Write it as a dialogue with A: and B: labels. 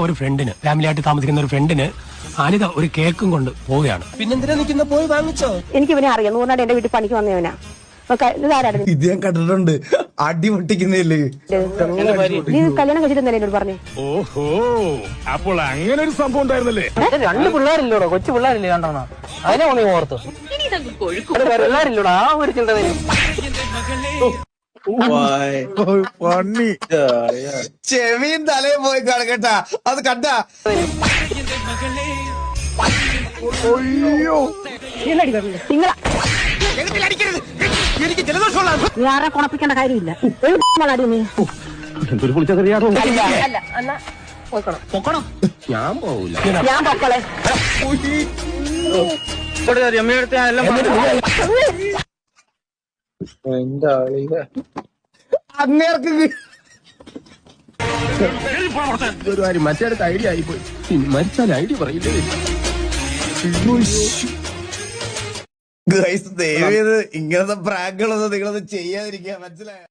A: ഒരു ഫ്രണ്ടിന് ഫാമിലി ആയിട്ട് താമസിക്കുന്ന ഒരു ഫ്രണ്ടിന് അനിത ഒരു കേക്കും കൊണ്ട് പോവുകയാണ്.
B: പിന്നെന്തിനാ നിൽക്കുന്ന പോയി വാങ്ങിച്ചോ?
C: എനിക്ക് ഇവനെ അറിയാം. 100 എന്റെ വീട്ടിൽ പണിക്ക് വന്നവനാ.
D: ഇത് ഞാൻ കണ്ടിട്ടുണ്ട്. അടി പൊട്ടിക്കുന്നില്ലേ?
C: നീ കല്യാണം കഴിച്ചിട്ടുണ്ടല്ലേ എന്നോട് പറഞ്ഞു?
E: ഓഹോ, അപ്പോൾ അങ്ങനെ ഒരു സംഭവം ഉണ്ടായിരുന്നല്ലേ?
B: 2 പിള്ളേരില്ലോടോ, കൊച്ചു പിള്ളേരില്ലേ രണ്ടെണ്ണം. അതിനെ നീ ഓർത്തു? പിള്ളേരില്ലോടാ, ആ ഒരു ചിന്ത വരും.
D: ചെവിയും തലയും പോയി കാണുകേട്ടാ. അത് കണ്ടാ
C: വേറെ കുണപ്പിക്കേണ്ട കാര്യമില്ല.
B: ഞാൻ പോവില്ല.
C: ഞാൻ പൊക്കളെ
D: അങ്ങേർക്ക്
A: മറ്റേ ഐഡിയ ആയിപ്പോയി. മരിച്ചാൽ ഐഡിയ പറയില്ലേ?
D: ഗൈസ് ദയവേത് ഇങ്ങനത്തെ പ്രാങ്കുകളൊന്നും നിങ്ങളൊന്നും ചെയ്യാതിരിക്കാൻ മനസ്സിലായോ?